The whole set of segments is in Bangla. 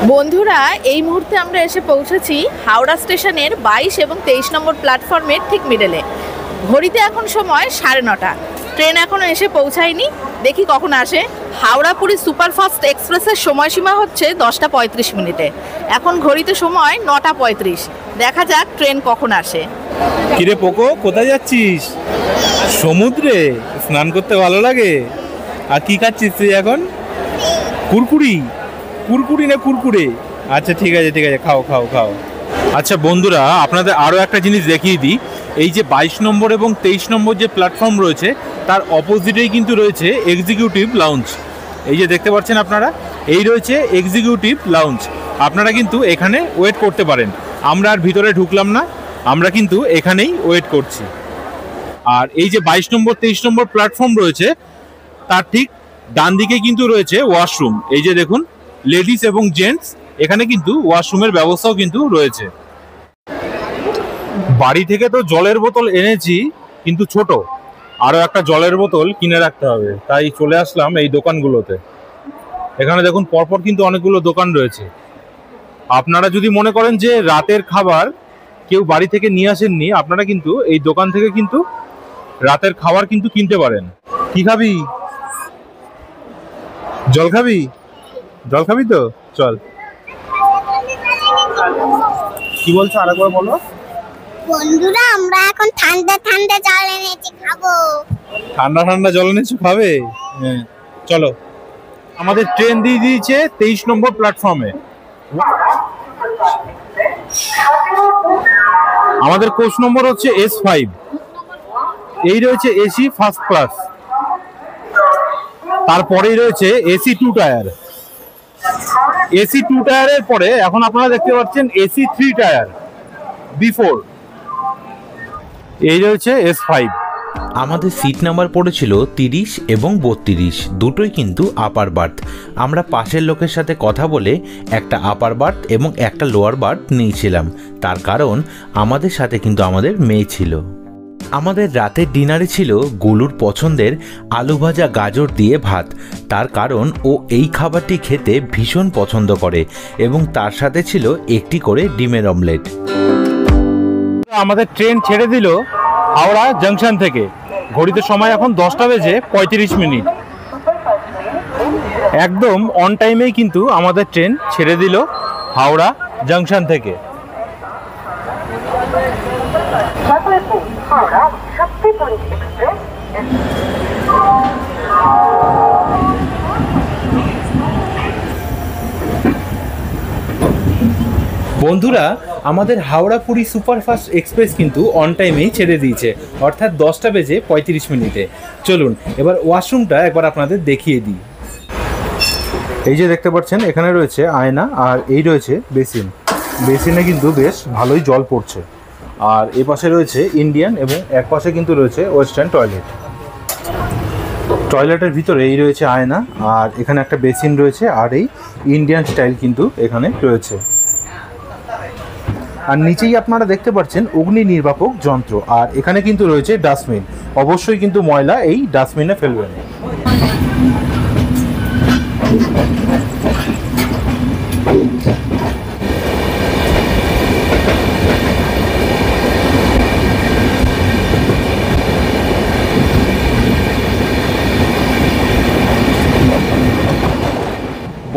বন্ধুরা, এই মুহূর্তে আমরা এসে পৌঁছেছি হাওড়া স্টেশনের 22 এবং 23 নম্বর প্ল্যাটফর্মের ঠিক মিডলে। ঘড়িতে এখন সময় 9:30। ট্রেন এখনও এসে পৌঁছায়নি, দেখি কখন আসে। হাওড়া পুরী সুপারফাস্ট এক্সপ্রেসের সময়সীমা হচ্ছে 10:35। এখন ঘড়িতে সময় 9:35। দেখা যাক ট্রেন কখন আসে। কিরে পোকো, কোথায় যাচ্ছিস? সমুদ্রে স্নান করতে ভালো লাগে। আর কি খাচ্ছিস তুই এখন? কুরকুরি? কুরকুরি না কুরকুরে? আচ্ছা ঠিক আছে ঠিক আছে, খাও খাও খাও। আচ্ছা বন্ধুরা, আপনাদের আরও একটা জিনিস দেখিয়ে দিই। এই যে 22 নম্বর এবং 23 নম্বর যে প্ল্যাটফর্ম রয়েছে তার অপোজিটেই কিন্তু রয়েছে এক্সিকিউটিভ লাউঞ্জ। এই যে দেখতে পাচ্ছেন আপনারা, এই রয়েছে এক্সিকিউটিভ লাউঞ্জ। আপনারা কিন্তু এখানে ওয়েট করতে পারেন। আমরা আর ভিতরে ঢুকলাম না, আমরা কিন্তু এখানেই ওয়েট করছি। আর এই যে 22 নম্বর 23 নম্বর প্ল্যাটফর্ম রয়েছে তার ঠিক ডান দিকে কিন্তু রয়েছে ওয়াশরুম। এই যে দেখুন, লেডিস এবং জেন্টস এখানে কিন্তু ওয়াশরুমের ব্যবস্থাও কিন্তু রয়েছে। বাড়ি থেকে তো জলের বোতল এনেছি, কিন্তু ছোট, আরও একটা জলের বোতল কিনে রাখতে হবে, তাই চলে আসলাম এই দোকানগুলোতে। এখানে দেখুন পরপর কিন্তু অনেকগুলো দোকান রয়েছে। আপনারা যদি মনে করেন যে রাতের খাবার কেউ বাড়ি থেকে নিয়ে আসেননি, আপনারা কিন্তু এই দোকান থেকে কিন্তু রাতের খাবার কিন্তু কিনতে পারেন। কি খাবি? জল খাবি? জল খাবি তো চল। কি বলছো আরেকবার বলো। বন্ধুরা, আমরা এখন ঠান্ডা ঠান্ডা জল এনেছি, খাবো। ঠান্ডা ঠান্ডা জল এনেছো, খাবে? হ্যাঁ চলো। আমাদের ট্রেন দিয়ে দিয়েছে 23 নম্বর প্ল্যাটফর্মে। আমাদের কোচ নম্বর হচ্ছে S5। এই রয়েছে এসি ফার্স্ট ক্লাস, তারপরেই রয়েছে এসি 2 টায়ার। এসি 2 টায়ারের পরে এখন আপনারা দেখতে পাচ্ছেন এসি 3 টায়ার B4। এই রয়েছে S5। আমাদের সিট নাম্বার পড়েছিল 30 এবং 32, দুটোই কিন্তু আপার বার্থ। আমরা পাশের লোকের সাথে কথা বলে একটা আপার বার্থ এবং একটা লোয়ার বার্থ নিয়েছিলাম, তার কারণ আমাদের সাথে কিন্তু আমাদের মেয়ে ছিল। আমাদের রাতের ডিনারে ছিল গোলুর পছন্দের আলু ভাজা গাজর দিয়ে ভাত, তার কারণ ও এই খাবারটি খেতে ভীষণ পছন্দ করে, এবং তার সাথে ছিল একটি করে ডিমের অমলেট। আমাদের ট্রেন ছেড়ে দিল হাওড়া জাংশন থেকে। ঘড়িতে সময় এখন 10:35। একদম অন টাইমেই কিন্তু আমাদের ট্রেন ছেড়ে দিল হাওড়া জাংশন থেকে। বন্ধুরা, আমাদের হাওড়া পুরী সুপারফাস্ট এক্সপ্রেস কিন্তু অন টাইমেই ছেড়ে দিয়েছে, অর্থাৎ 10:35। চলুন এবার ওয়াশরুমটা একবার আপনাদের দেখিয়ে দিই। এই যে দেখতে পাচ্ছেন, এখানে রয়েছে আয়না আর এই রয়েছে বেসিন। বেসিনে কিন্তু বেশ ভালোই জল পড়ছে। আর এ পাশে রয়েছে ইন্ডিয়ান এবং এক পাশে কিন্তু রয়েছে ওয়েস্টার্ন টয়লেট। টয়লেটের ভিতরে এই রয়েছে আয়না, আর এখানে একটা বেসিন রয়েছে, আর এই ইন্ডিয়ান স্টাইল কিন্তু এখানে রয়েছে। আর নিচেই আপনারা দেখতে পাচ্ছেন অগ্নি নির্বাপক যন্ত্র, আর এখানে কিন্তু রয়েছে ডাস্টবিন। অবশ্যই কিন্তু ময়লা এই ডাস্টবিনে ফেলবেন।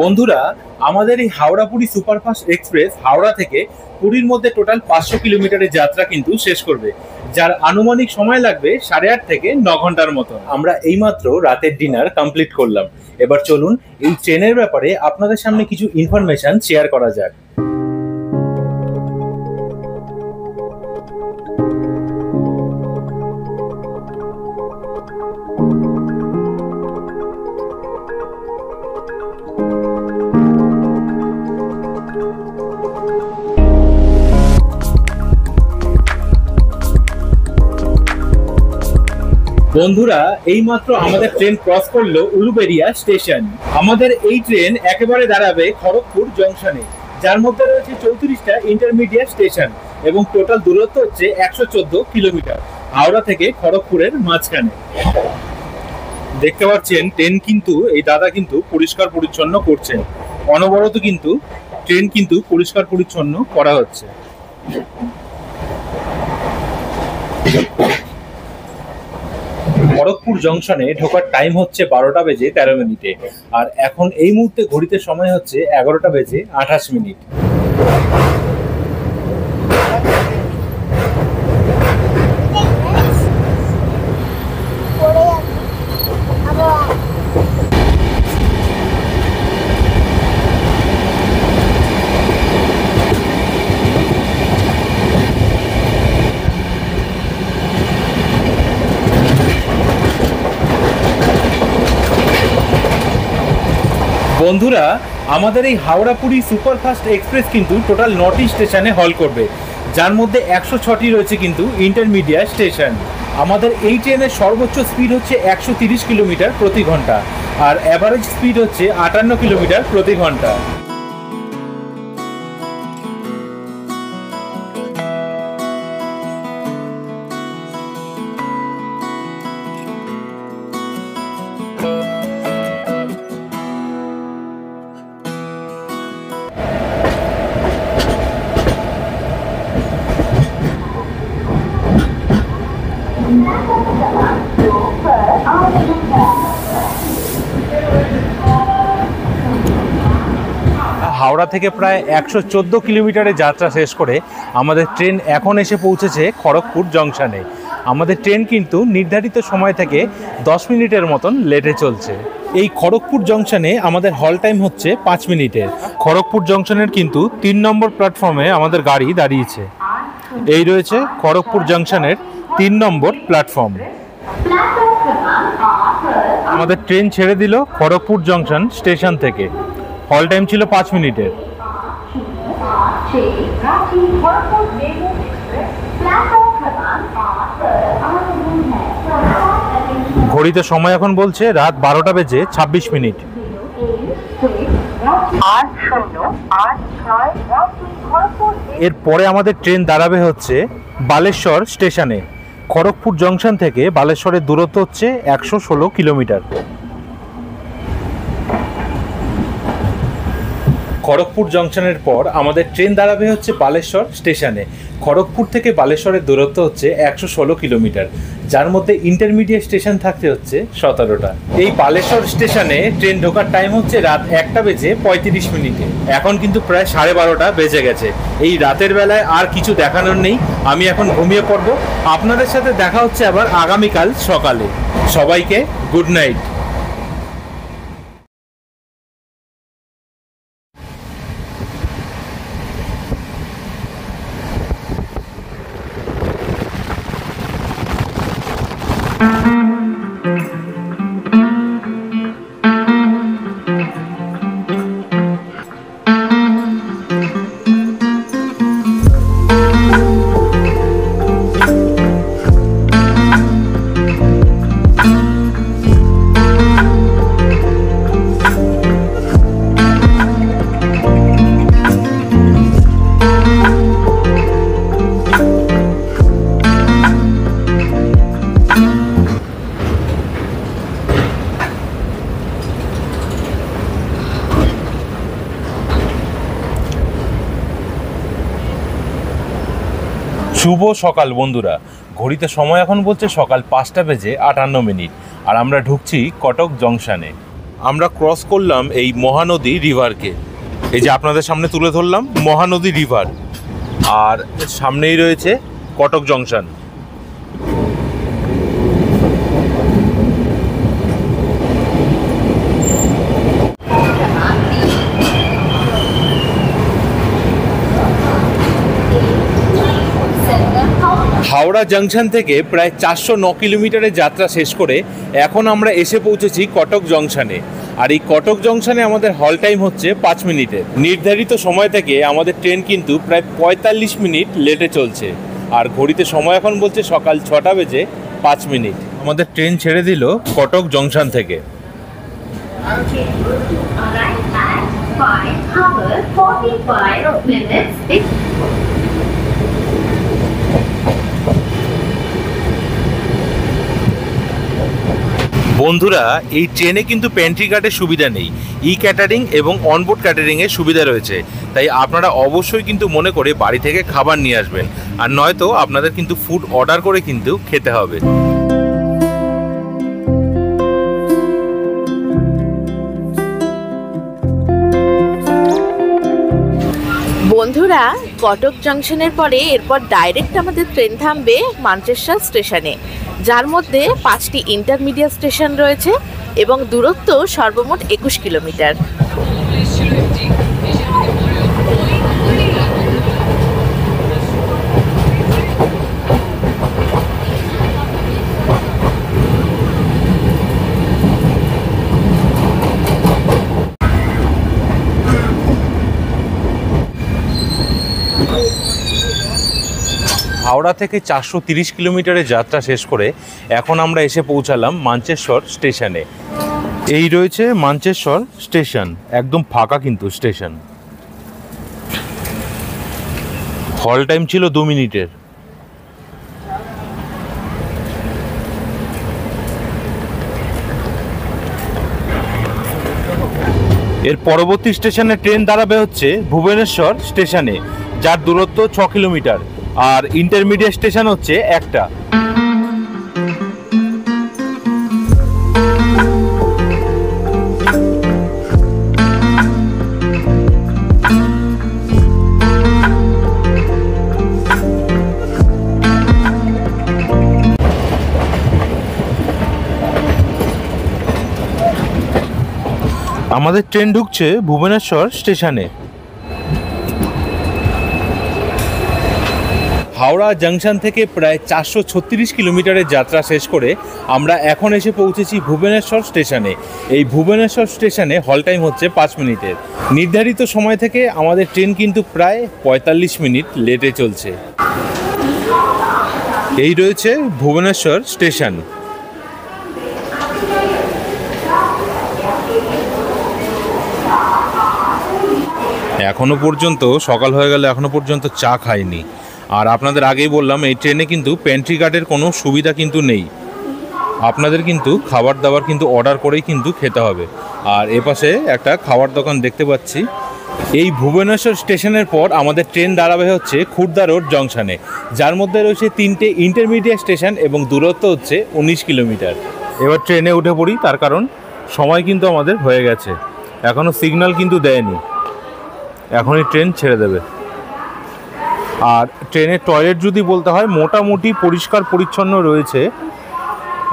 বন্ধুরা, আমাদের এই হাওড়া পুরী সুপারফাস্ট এক্সপ্রেস হাওড়া থেকে পুরীর মধ্যে টোটাল 500 কিলোমিটারের যাত্রা কিন্তু শেষ করবে, যার আনুমানিক সময় লাগবে 8.5 থেকে 9 ঘন্টার মতো। আমরা এইমাত্র রাতের ডিনার কমপ্লিট করলাম। এবার চলুন এই ট্রেনের ব্যাপারে আপনাদের সামনে কিছু ইনফরমেশন শেয়ার করা যাক। বন্ধুরা, এইমাত্র আমাদের ট্রেন ক্রস করলো উলুবেড়িয়া স্টেশন। আমাদের এই ট্রেন একেবারে দাঁড়াবে খড়গপুর জংশনে, যার মধ্যে রয়েছে 34টা ইন্টারমিডিয়েট স্টেশন এবং টোটাল দূরত্ব হচ্ছে 114 কিলোমিটার হাওড়া থেকে খড়গপুরের মাঝখানে। দেখতে পাচ্ছেন ট্রেন কিন্তু এই দাদা কিন্তু পরিষ্কার পরিচ্ছন্ন করছেন, অনবরত কিন্তু ট্রেন কিন্তু পরিষ্কার পরিচ্ছন্ন করা হচ্ছে। খড়গপুর জংশনে ঢোকার টাইম হচ্ছে 12টা বেজে 13 মিনিটে, আর এখন এই মুহূর্তে ঘড়িতে সময় হচ্ছে 11টা বেজে 28 মিনিট। বন্ধুরা, আমাদের এই হাওড়া পুরী সুপারফাস্ট এক্সপ্রেস কিন্তু টোটাল 9টি স্টেশনে হল করবে, যার মধ্যে 106টি রয়েছে কিন্তু ইন্টারমিডিয়েট স্টেশন। আমাদের এই ট্রেনের সর্বোচ্চ স্পিড হচ্ছে 130 কিলোমিটার প্রতি ঘন্টা, আর অ্যাভারেজ স্পিড হচ্ছে 58 কিলোমিটার প্রতি ঘন্টা। হাওড়া থেকে প্রায় 114 কিলোমিটারের যাত্রা শেষ করে আমাদের ট্রেন এখন এসে পৌঁছেছে খড়গপুর জংশনে। আমাদের ট্রেন কিন্তু নির্ধারিত সময় থেকে 10 মিনিটের মতন লেটে চলছে। এই খড়গপুর জংশনে আমাদের হল টাইম হচ্ছে 5 মিনিটের। খড়গপুর জংশনের কিন্তু 3 নম্বর প্ল্যাটফর্মে আমাদের গাড়ি দাঁড়িয়েছে। এই রয়েছে খড়গপুর জংশনের 3 নম্বর প্ল্যাটফর্ম। আমাদের ট্রেন ছেড়ে দিল খড়গপুর জংশন স্টেশন থেকে। হল টাইম ছিল 5 মিনিটের। ঘড়িতে সময় এখন বলছে রাত 12টা বেজে 26 মিনিট। এরপরে আমাদের ট্রেন দাঁড়াবে হচ্ছে বালেশ্বর স্টেশনে। খড়গপুর জংশন থেকে বালেশ্বরের দূরত্ব হচ্ছে 116 কিলোমিটার। খড়গপুর জংশনের পর আমাদের ট্রেন দাঁড়াবে হচ্ছে বালেশ্বর স্টেশনে। খড়গপুর থেকে বালেশ্বরের দূরত্ব হচ্ছে 116 কিলোমিটার, যার মধ্যে ইন্টারমিডিয়েট স্টেশন থাকতে হচ্ছে 17টা। এই বালেশ্বর স্টেশনে ট্রেন ঢোকার টাইম হচ্ছে রাত 1টা বেজে 35 মিনিটে। এখন কিন্তু প্রায় 12:30 বেজে গেছে। এই রাতের বেলায় আর কিছু দেখানোর নেই, আমি এখন ঘুমিয়ে পড়ব। আপনাদের সাথে দেখা হচ্ছে আবার আগামীকাল সকালে। সবাইকে গুড নাইট। শুভ সকাল বন্ধুরা, ঘড়িতে সময় এখন বলছে সকাল 5টা বেজে 58 মিনিট, আর আমরা ঢুকছি কটক জংশনে। আমরা ক্রস করলাম এই মহানদী রিভারকে। এই যে আপনাদের সামনে তুলে ধরলাম মহানদী রিভার, আর সামনেই রয়েছে কটক জংশন। হাওড়া জংশন থেকে প্রায় 409 কিলোমিটারের যাত্রা শেষ করে এখন আমরা এসে পৌঁছেছি কটক জংশনে। আর এই কটক জংশনে আমাদের হল টাইম হচ্ছে 5 মিনিটের। নির্ধারিত সময় থেকে আমাদের ট্রেন কিন্তু প্রায় 45 মিনিট লেটে চলছে, আর ঘড়িতে সময় এখন বলছে সকাল 6টা বেজে 5 মিনিট। আমাদের ট্রেন ছেড়ে দিল কটক জংশন থেকে। বন্ধুরা, এই ট্রেনে কিন্তু পেন্ট্রি কার্ডের সুবিধা নেই, ই ক্যাটারিং এবং অনবোর্ড ক্যাটারিংয়ের সুবিধা রয়েছে। তাই আপনারা অবশ্যই কিন্তু মনে করে বাড়ি থেকে খাবার নিয়ে আসবেন, আর নয়তো আপনাদের কিন্তু ফুড অর্ডার করে কিন্তু খেতে হবে। বন্ধুরা, কটক জাংশনের পরে এরপর ডাইরেক্ট আমাদের ট্রেন থামবে মানচেস্টার স্টেশনে, যার মধ্যে 5টি ইন্টারমিডিয়েট স্টেশন রয়েছে এবং দূরত্ব সর্বমোট 21 কিলোমিটার। হাওড়া থেকে 430 কিলোমিটারের যাত্রা শেষ করে এখন আমরা এসে পৌঁছালাম মানচেশ্বর স্টেশনে। এই রয়েছে মানচেশ্বর স্টেশন, একদম ফাঁকা কিন্তু স্টেশন। হল টাইম ছিল 2 মিনিটের। এর পরবর্তী স্টেশনে ট্রেন দাঁড়াবে হচ্ছে ভুবনেশ্বর স্টেশনে, যার দূরত্ব 6 কিলোমিটার, আর ইন্টারমিডিয়েট স্টেশন হচ্ছে একটা। আমাদের ট্রেন ঢুকছে ভুবনেশ্বর স্টেশনে। হাওড়া জাংশন থেকে প্রায় 436 কিলোমিটারের যাত্রা শেষ করে আমরা এখন এসে পৌঁছেছি ভুবনেশ্বর স্টেশনে। এই ভুবনেশ্বর স্টেশনে হল টাইম হচ্ছে 5 মিনিটের। নির্ধারিত সময় থেকে আমাদের ট্রেন কিন্তু প্রায় 45 মিনিট লেটে চলছে। এই রয়েছে ভুবনেশ্বর স্টেশন। এখনো পর্যন্ত সকাল হয়ে গেল, এখনো পর্যন্ত চা খাইনি। আর আপনাদের আগেই বললাম, এই ট্রেনে কিন্তু পেন্ট্রি কার্ডের কোনো সুবিধা কিন্তু নেই। আপনাদের কিন্তু খাবার দাবার কিন্তু অর্ডার করেই কিন্তু খেতে হবে। আর এপাশে একটা খাবার দোকান দেখতে পাচ্ছি। এই ভুবনেশ্বর স্টেশনের পর আমাদের ট্রেন দাঁড়াবে হচ্ছে খুর্দা রোড জংশনে, যার মধ্যে রয়েছে 3টে ইন্টারমিডিয়েট স্টেশন এবং দূরত্ব হচ্ছে 19 কিলোমিটার। এবার ট্রেনে উঠে পড়ি, তার কারণ সময় কিন্তু আমাদের হয়ে গেছে। এখনও সিগন্যাল কিন্তু দেয়নি, এখনই ট্রেন ছেড়ে দেবে। আর ট্রেনের টয়লেট যদি বলতে হয়, মোটামুটি পরিষ্কার পরিচ্ছন্ন রয়েছে।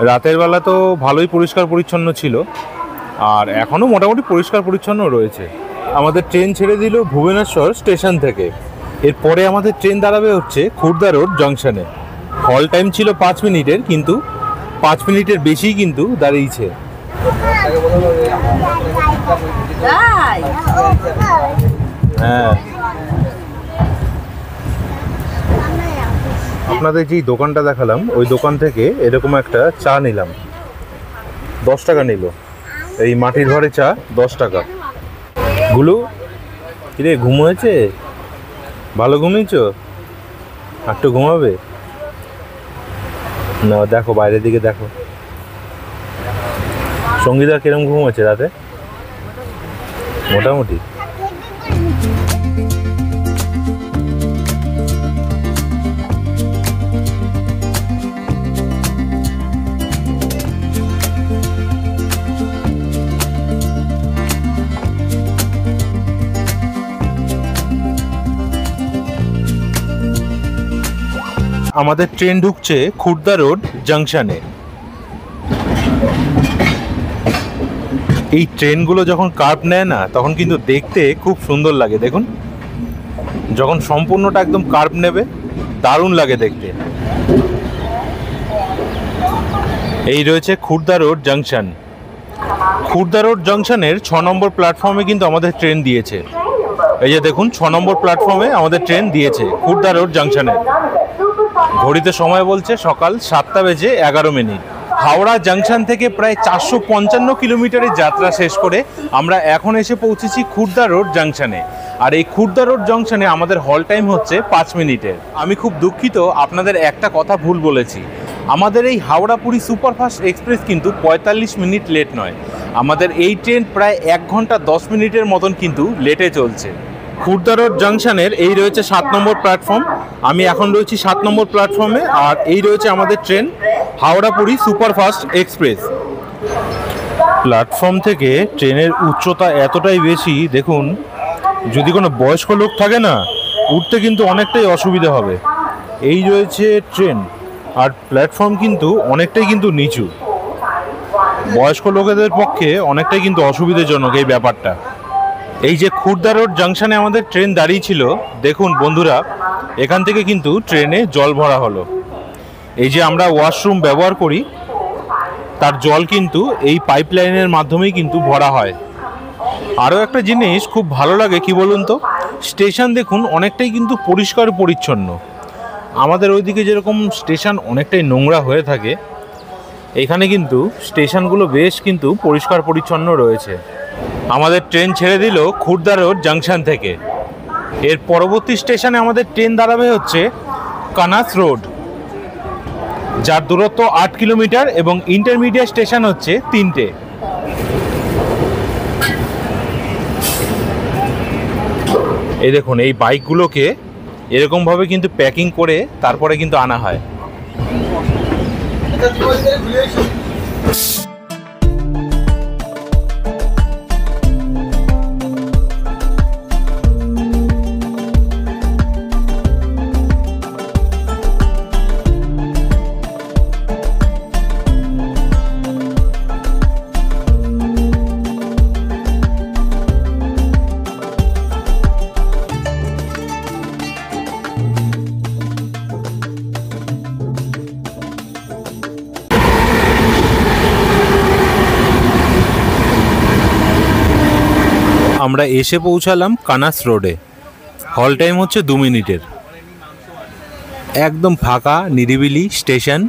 রাতের বেলা তো ভালোই পরিষ্কার পরিচ্ছন্ন ছিল, আর এখনও মোটামুটি পরিষ্কার পরিচ্ছন্ন রয়েছে। আমাদের ট্রেন ছেড়ে দিল ভুবনেশ্বর স্টেশন থেকে। এরপরে আমাদের ট্রেন দাঁড়াবে হচ্ছে খুর্দা রোড জংশনে। হল টাইম ছিল 5 মিনিটের, কিন্তু 5 মিনিটের বেশিই কিন্তু দাঁড়িয়েছে। হ্যাঁ, আপনাদের যেই দোকানটা দেখালাম, ওই দোকান থেকে এরকম একটা চা নিলাম। 10 টাকা নিল। এই মাটির ঘরে চা 10 টাকা। গুলো কিরে, ঘুম হয়েছে? ভালো ঘুমিয়েছ? একটু ঘুমাবে না? দেখো বাইরের দিকে দেখো, সঙ্গীতা কিরম ঘুম হচ্ছে রাতে? মোটামুটি। আমাদের ট্রেন ঢুকছে খুর্দা রোড জাংশনে। এই ট্রেনগুলো যখন কার্ভ নেয় না, তখন কিন্তু দেখতে খুব সুন্দর লাগে। দেখুন, যখন সম্পূর্ণটা একদম কার্ভ নেবে, দারুণ লাগে দেখতে। এই রয়েছে Khurda road junction. Khurda road জংশনের 6 নম্বর প্ল্যাটফর্মে কিন্তু আমাদের ট্রেন দিয়েছে। এই যে দেখুন, 6 নম্বর প্ল্যাটফর্মে আমাদের ট্রেন দিয়েছে খুর্দা রোড জংশনে। ঘড়িতে সময় বলছে সকাল 7:11। হাওড়া জাংশন থেকে প্রায় 455 কিলোমিটারের যাত্রা শেষ করে আমরা এখন এসে পৌঁছেছি খুর্দা রোড জাংশনে। আর এই খুর্দা রোড জংশনে আমাদের হল টাইম হচ্ছে 5 মিনিটের। আমি খুব দুঃখিত, আপনাদের একটা কথা ভুল বলেছি। আমাদের এই হাওড়া পুরী সুপারফাস্ট এক্সপ্রেস কিন্তু 45 মিনিট লেট নয়, আমাদের এই ট্রেন প্রায় 1 ঘন্টা 10 মিনিটের মতন কিন্তু লেটে চলছে। খুর্দা রোড জাংশনের এই রয়েছে 7 নম্বর প্ল্যাটফর্ম, আমি এখন রয়েছি 7 নম্বর প্ল্যাটফর্মে, আর এই রয়েছে আমাদের train Howrah Puri superfast express. Platform থেকে ট্রেনের উচ্চতা এতটাই বেশি, দেখুন যদি কোনো বয়স্ক লোক থাকে না, উঠতে কিন্তু অনেকটাই অসুবিধা হবে। এই রয়েছে ট্রেন, আর প্ল্যাটফর্ম কিন্তু অনেকটাই কিন্তু নিচু, বয়স্ক লোকেদের পক্ষে অনেকটাই কিন্তু অসুবিধাজনক এই ব্যাপারটা। এই যে খুর্দা রোড জাংশনে আমাদের ট্রেন দাঁড়িয়ে ছিল, দেখুন বন্ধুরা এখান থেকে কিন্তু ট্রেনে জল ভরা হলো। এই যে আমরা ওয়াশরুম ব্যবহার করি, তার জল কিন্তু এই পাইপলাইনের মাধ্যমেই কিন্তু ভরা হয়। আরও একটা জিনিস খুব ভালো লাগে, কি বলুন তো, স্টেশন দেখুন অনেকটাই কিন্তু পরিষ্কার পরিচ্ছন্ন। আমাদের ওইদিকে যেরকম স্টেশন অনেকটাই নোংরা হয়ে থাকে, এখানে কিন্তু স্টেশনগুলো বেশ কিন্তু পরিষ্কার পরিচ্ছন্ন রয়েছে। আমাদের ট্রেন ছেড়ে দিল খুর্দা রোড জাংশন থেকে। এর পরবর্তী স্টেশনে আমাদের ট্রেন দাঁড়াবে হচ্ছে কানাস রোড, যার দূরত্ব 8 কিলোমিটার এবং ইন্টারমিডিয়েট স্টেশন হচ্ছে 3টে। এই দেখুন এই বাইকগুলোকে এরকমভাবে কিন্তু প্যাকিং করে তারপরে কিন্তু আনা হয়। আমরা এসে পৌঁছালাম কানাস রোডে, হল টাইম হচ্ছে 2 মিনিটের। একদম ফাঁকা নিরিবিলি স্টেশন,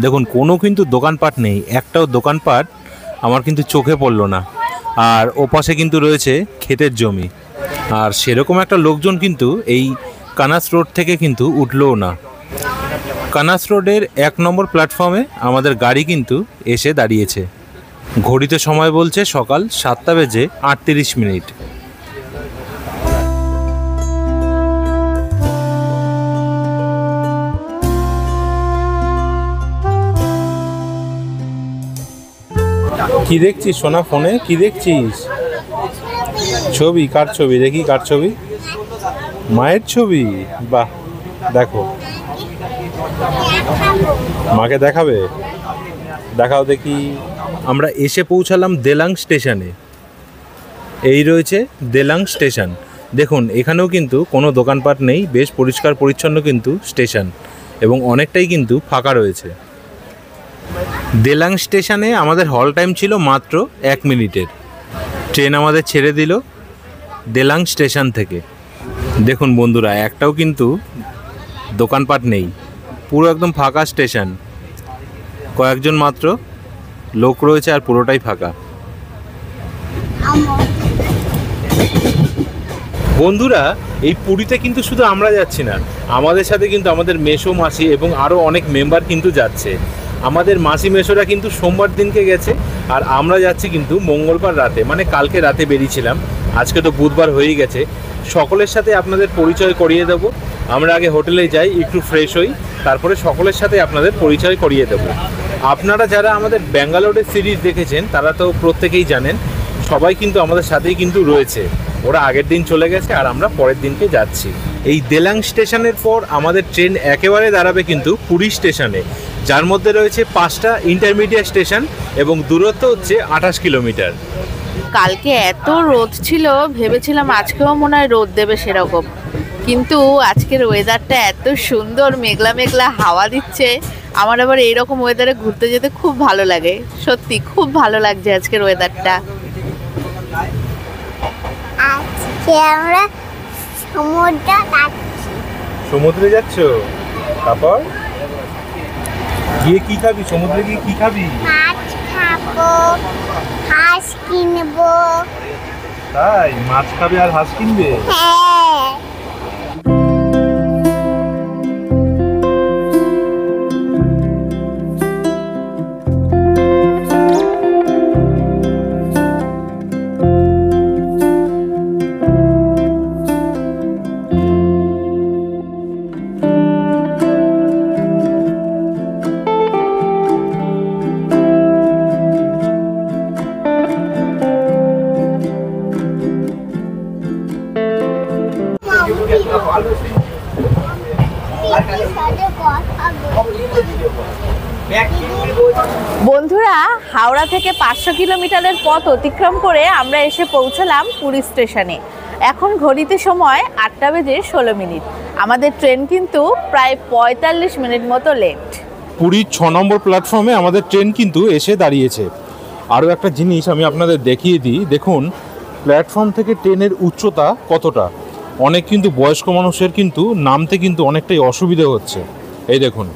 দেখুন কোনো কিন্তু দোকানপাট নেই, একটাও দোকানপাট আমার কিন্তু চোখে পড়লো না। আর ওপাশে কিন্তু রয়েছে ক্ষেতের জমি, আর সেরকম একটা লোকজন কিন্তু এই কানাস রোড থেকে কিন্তু উঠলোও না। কানাস রোডের 1 নম্বর প্ল্যাটফর্মে আমাদের গাড়ি কিন্তু এসে দাঁড়িয়েছে। ঘড়িতে সময় বলছে সকাল 7:38। কি দেখছিস সোনা ফোনে? কি দেখছিস? ছবি? কার ছবি? দেখি কার ছবি? মায়ের ছবি? বাহ, দেখো মাকে দেখাবে, দেখাও দেখি। আমরা এসে পৌঁছালাম দেলাং স্টেশনে। এই রয়েছে দেলাং স্টেশন, দেখুন এখানেও কিন্তু কোনো দোকানপাট নেই, বেশ পরিষ্কার পরিচ্ছন্ন কিন্তু স্টেশন এবং অনেকটাই কিন্তু ফাঁকা রয়েছে। দেলাং স্টেশনে আমাদের হল টাইম ছিল মাত্র 1 মিনিটের। ট্রেন আমাদের ছেড়ে দিল দেলাং স্টেশন থেকে। দেখুন বন্ধুরা একটাও কিন্তু দোকানপাট নেই, পুরো একদম ফাঁকা স্টেশন, কয়েকজন মাত্র লোক রয়েছে আর পুরোটাই ফাঁকা। বন্ধুরা এই পুরীতে কিন্তু শুধু আমরা যাচ্ছি না, আমাদের সাথে কিন্তু আমাদের মেসো মাসি এবং আরও অনেক মেম্বার কিন্তু যাচ্ছে। আমাদের মাসি মেসোরা কিন্তু সোমবার দিনকে গেছে, আর আমরা যাচ্ছি কিন্তু মঙ্গলবার রাতে, মানে কালকে রাতে বেরিয়েছিলাম, আজকে তো বুধবার হয়েই গেছে। সকলের সাথে আপনাদের পরিচয় করিয়ে দেবো। আমরা আগে হোটেলে যাই, একটু ফ্রেশ হই, তারপরে সকলের সাথে আপনাদের পরিচয় করিয়ে দেবো। আপনারা যারা আমাদের ব্যাঙ্গালোরের সিরিজ দেখেছেন তারা তো প্রত্যেকেই জানেন, সবাই কিন্তু আমাদের সাথেই কিন্তু রয়েছে। ওরা আগের দিন চলে গেছে আর আমরা পরের দিনকে যাচ্ছি। এই দেলাং স্টেশনের পর আমাদের ট্রেন একেবারে দাঁড়াবে কিন্তু পুরী স্টেশনে, যার মধ্যে রয়েছে 5টা ইন্টারমিডিয়েট স্টেশন এবং দূরত্ব হচ্ছে 28 কিলোমিটার। কালকে এত রোদ ছিল, ভেবেছিলাম আজকেও মনে হয় রোদ দেবে সেরকম, কিন্তু আজকের ওয়েদারটা এত সুন্দর, মেঘলা মেঘলা হাওয়া দিচ্ছে। আমার আবার এইরকম ওয়েদারে ঘুরতে যেতে খুব ভালো লাগে, সত্যি খুব ভালো লাগছে আজকের ওয়েদারটা। আজকে আমরা সমুদ্রে যাচ্ছ? তারপর গিয়ে কি খাবি? সমুদ্রে গিয়ে কি খাবি? মাছ খাবো, হাঁস কিনবো। তাই? মাছ খাবে আর হাঁস কিনবে? হ্যাঁ। বন্ধুরা, হাওড়া থেকে 500 কিলোমিটারের পথ অতিক্রম করে আমরা এসে পৌঁছলাম পুরী স্টেশনে। এখন ঘড়িতে সময় 8:16। আমাদের ট্রেন কিন্তু প্রায় 45 মিনিট মতো লেট। পুরীর 6 নম্বর প্ল্যাটফর্মে আমাদের ট্রেন কিন্তু এসে দাঁড়িয়েছে। আরও একটা জিনিস আমি আপনাদের দেখিয়ে দিই, দেখুন প্ল্যাটফর্ম থেকে ট্রেনের উচ্চতা কতটা। অনেক কিন্তু বয়স্ক মানুষের কিন্তু নামতে কিন্তু অনেকটাই অসুবিধে হচ্ছে। এই দেখুন,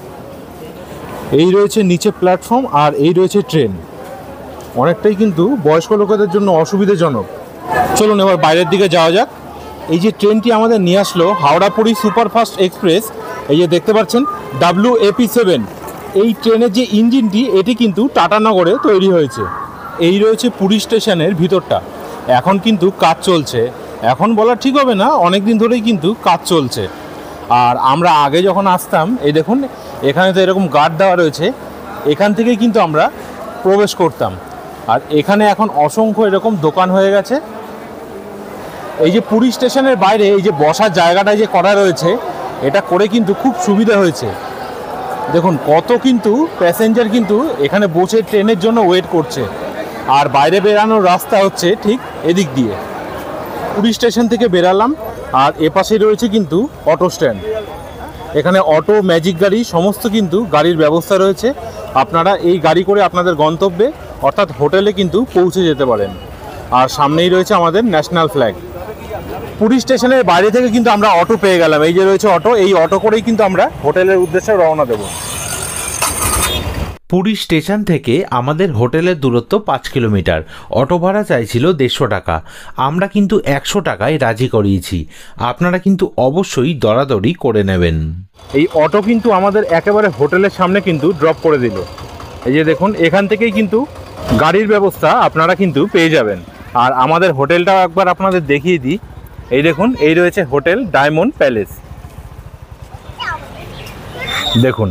এই রয়েছে নিচে প্ল্যাটফর্ম আর এই রয়েছে ট্রেন। অনেকটাই কিন্তু বয়স্ক লোকেদের জন্য অসুবিধাজনক। চলুন এবার বাইরের দিকে যাওয়া যাক। এই যে ট্রেনটি আমাদের নিয়ে আসলো হাওড়া পুরী সুপারফাস্ট এক্সপ্রেস, এই যে দেখতে পাচ্ছেন WAP7, এই ট্রেনের যে ইঞ্জিনটি এটি কিন্তু টাটানগরে তৈরি হয়েছে। এই রয়েছে পুরী স্টেশনের ভিতরটা। এখন কিন্তু কাজ চলছে, এখন বলা ঠিক হবে না, অনেক দিন ধরেই কিন্তু কাজ চলছে। আর আমরা আগে যখন আসতাম, এই দেখুন এখানে তো এরকম গার্ড দেওয়া রয়েছে, এখান থেকেই কিন্তু আমরা প্রবেশ করতাম। আর এখানে এখন অসংখ্য এরকম দোকান হয়ে গেছে। এই যে পুরী স্টেশনের বাইরে এই যে বসার জায়গাটা যে করা রয়েছে, এটা করে কিন্তু খুব সুবিধা হয়েছে। দেখুন কত কিন্তু প্যাসেঞ্জার কিন্তু এখানে বসে ট্রেনের জন্য ওয়েট করছে। আর বাইরে বেরানোর রাস্তা হচ্ছে ঠিক এদিক দিয়ে। পুরী স্টেশন থেকে বেরালাম আর এপাশে রয়েছে কিন্তু অটো স্ট্যান্ড। এখানে অটো, ম্যাজিক গাড়ি সমস্ত কিন্তু গাড়ির ব্যবস্থা রয়েছে। আপনারা এই গাড়ি করে আপনাদের গন্তব্যে অর্থাৎ হোটেলে কিন্তু পৌঁছে যেতে পারেন। আর সামনেই রয়েছে আমাদের ন্যাশনাল ফ্ল্যাগ। পুরী স্টেশনের বাইরে থেকে কিন্তু আমরা অটো পেয়ে গেলাম। এই যে রয়েছে অটো, এই অটো করেই কিন্তু আমরা হোটেলের উদ্দেশ্যে রওনা দেব। পুরী স্টেশন থেকে আমাদের হোটেলের দূরত্ব 5 কিলোমিটার। অটো ভাড়া চাইছিল 150 টাকা। আমরা কিন্তু 100 টাকায় রাজি করিয়েছি। আপনারা কিন্তু অবশ্যই দরাদরি করে নেবেন। এই অটো কিন্তু আমাদের একেবারে হোটেলের সামনে কিন্তু ড্রপ করে দিল। এই যে দেখুন এখান থেকেই কিন্তু গাড়ির ব্যবস্থা আপনারা কিন্তু পেয়ে যাবেন। আর আমাদের হোটেলটাও একবার আপনাদের দেখিয়ে দিই। এই দেখুন, এই রয়েছে হোটেল ডায়মন্ড প্যালেস। দেখুন,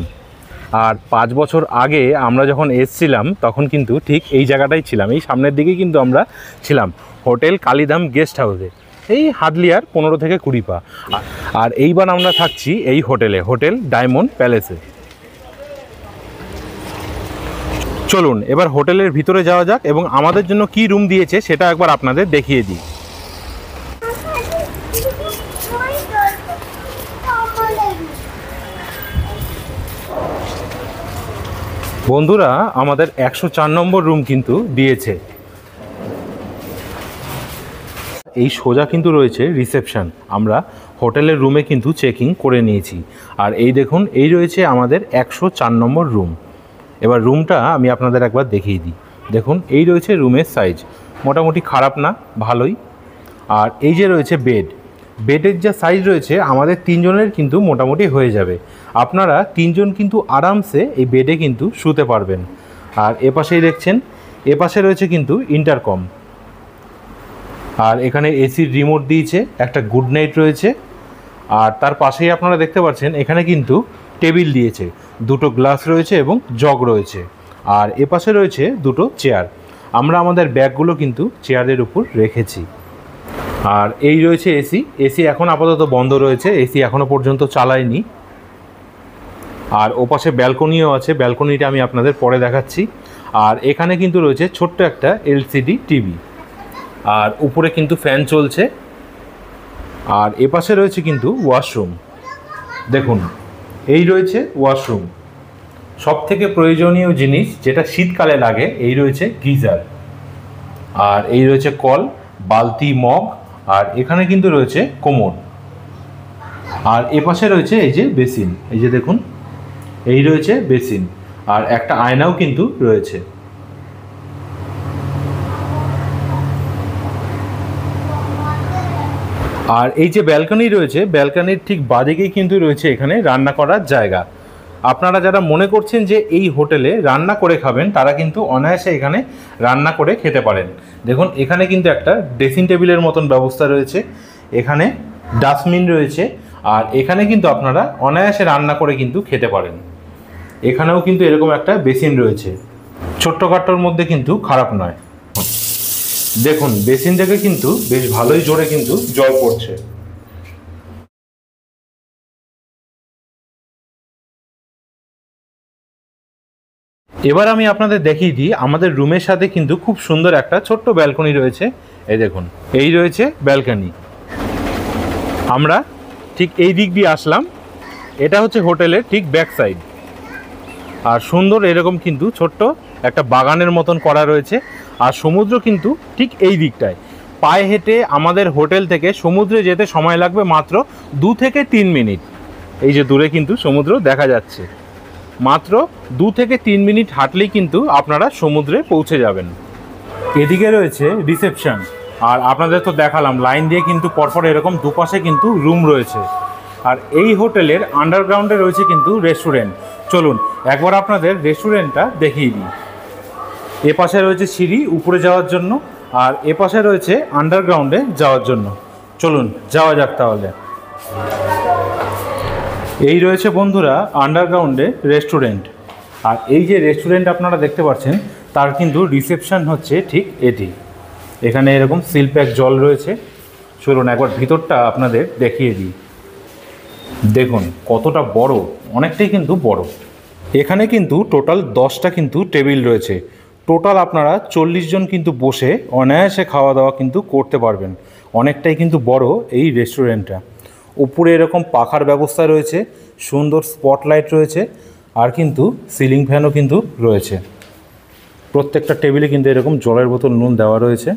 আর 5 বছর আগে আমরা যখন এসছিলাম তখন কিন্তু ঠিক এই জায়গাটাই ছিলাম, এই সামনের দিকেই কিন্তু আমরা ছিলাম হোটেল কালীধাম গেস্ট হাউসে, এই হাদলিয়ার 15 থেকে 20 পা। আর এইবার আমরা থাকছি এই হোটেলে, হোটেল ডায়মন্ড প্যালেসে। চলুন এবার হোটেলের ভিতরে যাওয়া যাক এবং আমাদের জন্য কি রুম দিয়েছে সেটা একবার আপনাদের দেখিয়ে দিই। বন্ধুরা, আমাদের 104 নম্বর রুম কিন্তু দিয়েছে। এই সোজা কিন্তু রয়েছে রিসেপশন। আমরা হোটেলের রুমে কিন্তু চেকিং করে নিয়েছি। আর এই দেখুন, এই রয়েছে আমাদের 104 নম্বর রুম। এবার রুমটা আমি আপনাদের একবার দেখিয়ে দিই। দেখুন, এই রয়েছে রুমের সাইজ, মোটামুটি খারাপ না, ভালোই। আর এই যে রয়েছে বেড, বেডের যা সাইজ রয়েছে আমাদের 3 জনের কিন্তু মোটামুটি হয়ে যাবে। আপনারা 3 জন কিন্তু আরামসে এই বেডে কিন্তু শুতে পারবেন। আর এপাশেই দেখছেন, এপাশে রয়েছে কিন্তু ইন্টারকম। আর এখানে এসির রিমোট দিয়েছে, একটা গুড নাইট রয়েছে। আর তার পাশেই আপনারা দেখতে পাচ্ছেন এখানে কিন্তু টেবিল দিয়েছে, 2টো গ্লাস রয়েছে এবং জগ রয়েছে। আর এপাশে রয়েছে 2টো চেয়ার। আমরা আমাদের ব্যাগগুলো কিন্তু চেয়ারের উপর রেখেছি। আর এই রয়েছে এসি। এসি এখন আপাতত বন্ধ রয়েছে, এসি এখনও পর্যন্ত চালায়নি। আর ওপাশে ব্যালকনিও আছে, ব্যালকনিটা আমি আপনাদের পরে দেখাচ্ছি। আর এখানে কিন্তু রয়েছে ছোট্ট একটা LCD টিভি। আর উপরে কিন্তু ফ্যান চলছে। আর এপাশে রয়েছে কিন্তু ওয়াশরুম। দেখুন, এই রয়েছে ওয়াশরুম। সব থেকে প্রয়োজনীয় জিনিস যেটা শীতকালে লাগে, এই রয়েছে গিজার। আর এই রয়েছে কল, বালতি, মগ। আর এখানে কিন্তু রয়েছে কোমোড। আর এপাশে রয়েছে এই যে বেসিন, এই যে দেখুন, এই রয়েছে বেসিন। আর একটা আয়নাও কিন্তু রয়েছে। আর এই যে ব্যালকনি রয়েছে, ব্যালকনির ঠিক বাদিকেই কিন্তু রয়েছে এখানে রান্না করার জায়গা। আপনারা যারা মনে করছেন যে এই হোটেলে রান্না করে খাবেন, তারা কিন্তু অনায়াসে এখানে রান্না করে খেতে পারেন। দেখুন, এখানে কিন্তু একটা ড্রেসিং টেবিলের মতন ব্যবস্থা রয়েছে, এখানে ডাস্টবিন রয়েছে। আর এখানে কিন্তু আপনারা অনায়াসে রান্না করে কিন্তু খেতে পারেন। এখানেও কিন্তু এরকম একটা বেসিন রয়েছে, ছোট্টখাট্টোর মধ্যে কিন্তু খারাপ নয়। দেখুন, বেসিন থেকে কিন্তু বেশ ভালোই জোরে কিন্তু জল পড়ছে। এবার আমি আপনাদের দেখিয়ে দিই আমাদের রুমের সাথে কিন্তু খুব সুন্দর একটা ছোট্ট ব্যালকনি রয়েছে। এই দেখুন, এই রয়েছে ব্যালকনি। আমরা ঠিক এই দিক দিয়ে আসলাম, এটা হচ্ছে হোটেলের ঠিক ব্যাক সাইড। আর সুন্দর এরকম কিন্তু ছোট্ট একটা বাগানের মতন করা রয়েছে। আর সমুদ্র কিন্তু ঠিক এই দিকটায়। পায়ে হেঁটে আমাদের হোটেল থেকে সমুদ্রে যেতে সময় লাগবে মাত্র 2 থেকে 3 মিনিট। এই যে দূরে কিন্তু সমুদ্র দেখা যাচ্ছে। মাত্র 2 থেকে 3 মিনিট হাঁটলেই কিন্তু আপনারা সমুদ্রে পৌঁছে যাবেন। এদিকে রয়েছে রিসেপশন। আর আপনাদের তো দেখালাম লাইন দিয়ে কিন্তু পরপর এরকম দুপাশে কিন্তু রুম রয়েছে। আর এই হোটেলের আন্ডারগ্রাউন্ডে রয়েছে কিন্তু রেস্টুরেন্ট। চলুন একবার আপনাদের রেস্টুরেন্টটা দেখিয়ে দিই। এ পাশে রয়েছে সিঁড়ি উপরে যাওয়ার জন্য, আর এ পাশে রয়েছে আন্ডারগ্রাউন্ডে যাওয়ার জন্য। চলুন যাওয়া যাক তাহলে। এই রয়েছে বন্ধুরা আন্ডারগ্রাউন্ডে রেস্টুরেন্ট। আর এই যে রেস্টুরেন্ট আপনারা দেখতে পাচ্ছেন তার কিন্তু রিসেপশন হচ্ছে ঠিক এটি। এখানে এরকম সিল প্যাক জল রয়েছে। চলুন একবার ভিতরটা আপনাদের দেখিয়ে দিই। দেখুন কতটা বড়, অনেকটাই কিন্তু বড়। এখানে কিন্তু টোটাল 10টা কিন্তু টেবিল রয়েছে। টোটাল আপনারা 40 জন কিন্তু বসে অনায়াসে খাওয়া দাওয়া কিন্তু করতে পারবেন। অনেকটাই কিন্তু বড় এই রেস্টুরেন্টটা। উপরে এরকম পাখার ব্যবস্থা রয়েছে, সুন্দর স্পটলাইট রয়েছে, আর কিন্তু সিলিং ফ্যানও কিন্তু রয়েছে। প্রত্যেকটা টেবিলে কিন্তু এরকম জলের বোতল নুন দেওয়া রয়েছে।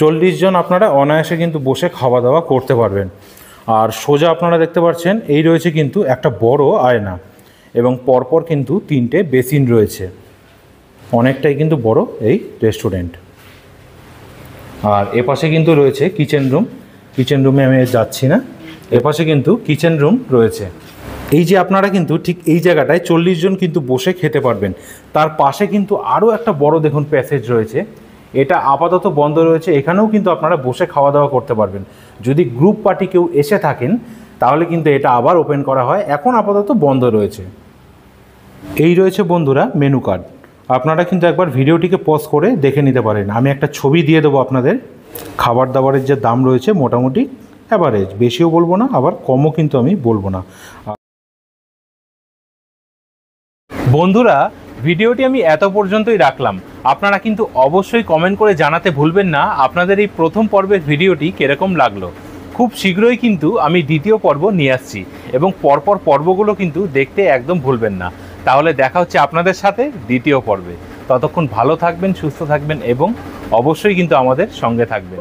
40 জন আপনারা অনায়াসে কিন্তু বসে খাওয়া দাওয়া করতে পারবেন। আর সোজা আপনারা দেখতে পাচ্ছেন এই রয়েছে কিন্তু একটা বড় আয়না, এবং পরপর কিন্তু 3টে বেসিন রয়েছে। অনেকটাই কিন্তু বড় এই রেস্টুরেন্ট। আর এপাশে কিন্তু রয়েছে কিচেন রুম। কিচেন রুমে আমি যাচ্ছি না, এপাশে কিন্তু কিচেন রুম রয়েছে। এই যে আপনারা কিন্তু ঠিক এই জায়গাটায় 40 জন কিন্তু বসে খেতে পারবেন। তার পাশে কিন্তু আরও একটা বড় দেখুন প্যাসেজ রয়েছে। এটা আপাতত বন্ধ রয়েছে, এখানেও কিন্তু আপনারা বসে খাওয়া দাওয়া করতে পারবেন। যদি গ্রুপ পার্টি কেউ এসে থাকেন তাহলে কিন্তু এটা আবার ওপেন করা হয়, এখন আপাতত বন্ধ রয়েছে। এই রয়েছে বন্ধুরা মেনু কার্ড। আপনারা কিন্তু একবার ভিডিওটিকে পজ করে দেখে নিতে পারেন। আমি একটা ছবি দিয়ে দেবো আপনাদের। খাবার দাবারের যে দাম রয়েছে মোটামুটি অ্যাভারেজ, বেশিও বলবো না আবার কমও কিন্তু আমি বলবো না। বন্ধুরা ভিডিওটি আমি এত পর্যন্তই রাখলাম। আপনারা কিন্তু অবশ্যই কমেন্ট করে জানাতে ভুলবেন না আপনাদের এই প্রথম পর্বের ভিডিওটি কীরকম লাগলো। খুব শীঘ্রই কিন্তু আমি দ্বিতীয় পর্ব নিয়ে আসছি, এবং পরপর পর্বগুলো কিন্তু দেখতে একদম ভুলবেন না। তাহলে দেখা হচ্ছে আপনাদের সাথে দ্বিতীয় পর্বে। ততক্ষণ ভালো থাকবেন, সুস্থ থাকবেন, এবং অবশ্যই কিন্তু আমাদের সঙ্গে থাকবেন।